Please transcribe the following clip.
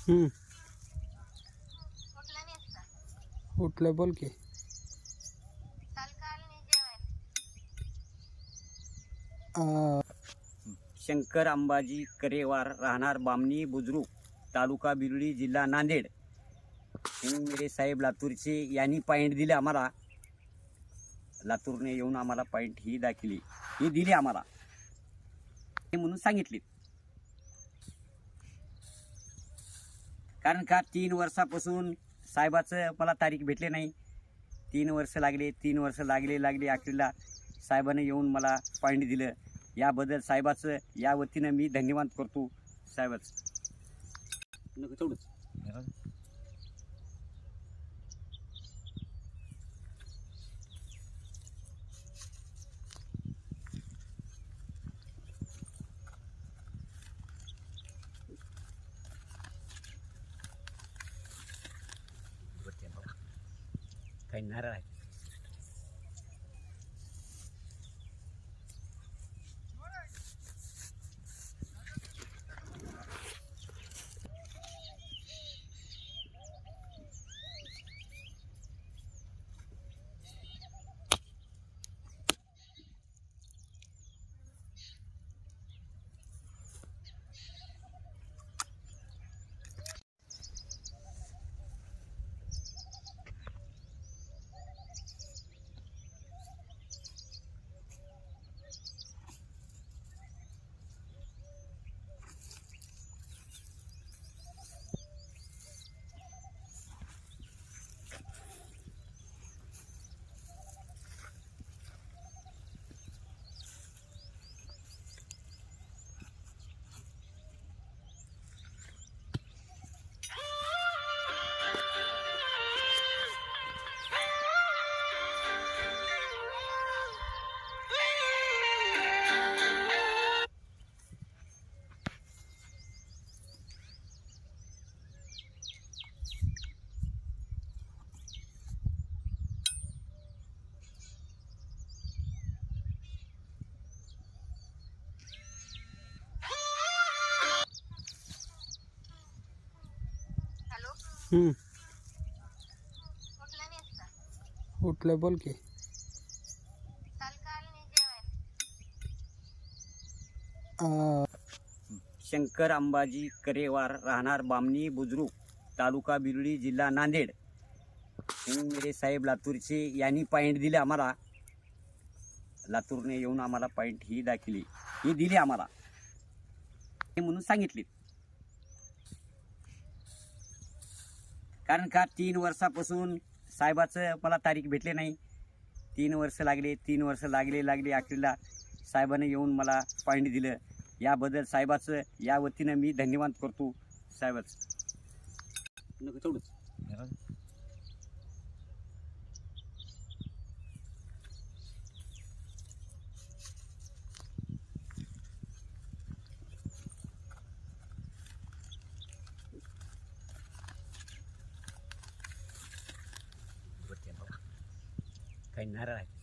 हम्म. उठलं बोल की. शंकर अंबाजी करेवार, राहणार बामणी बुद्रुक, तालुका बिलोली, जिल्हा नांदेड. मेरे साहेब लातूरचे यांनी पॉईंट दिले आम्हाला. लातूरने येऊन आम्हाला पॉईंट ही दाखवली, ही दिली आम्हाला म्हणून सांगितले. कारण का 3 वर्षापासून साहेबाचं मला तारीख भेटले नाही. 3 वर्ष लागले, 3 वर्ष लागले अखेरीला साहेबाने येऊन मला पॉईंट दिलं. याबद्दल साहेबाचं या वतीनं मी धन्यवाद करतो साहेबाचं. तेवढंच. काही नारळ आहे. उठलं बोल की. शंकर अंबाजी करेवार, राहणार बामणी बुद्रुक, तालुका बिलोली, जिल्हा नांदेड. मेरे साहेब लातूरचे यांनी पॉईंट दिले आम्हाला. लातूरने येऊन आम्हाला पॉईंट ही दाखवली, ही दिली आम्हाला म्हणून सांगितले. कारण का 3 वर्षापासून साहेबाचं मला तारीख भेटले नाही. 3 वर्ष लागले, 3 वर्ष लागले अखेरीला साहेबाने येऊन मला पॉईंट दिलं. याबद्दल साहेबाचं या वतीनं मी धन्यवाद करतो साहेबाचं. तेवढंच. काही नारळ आहे.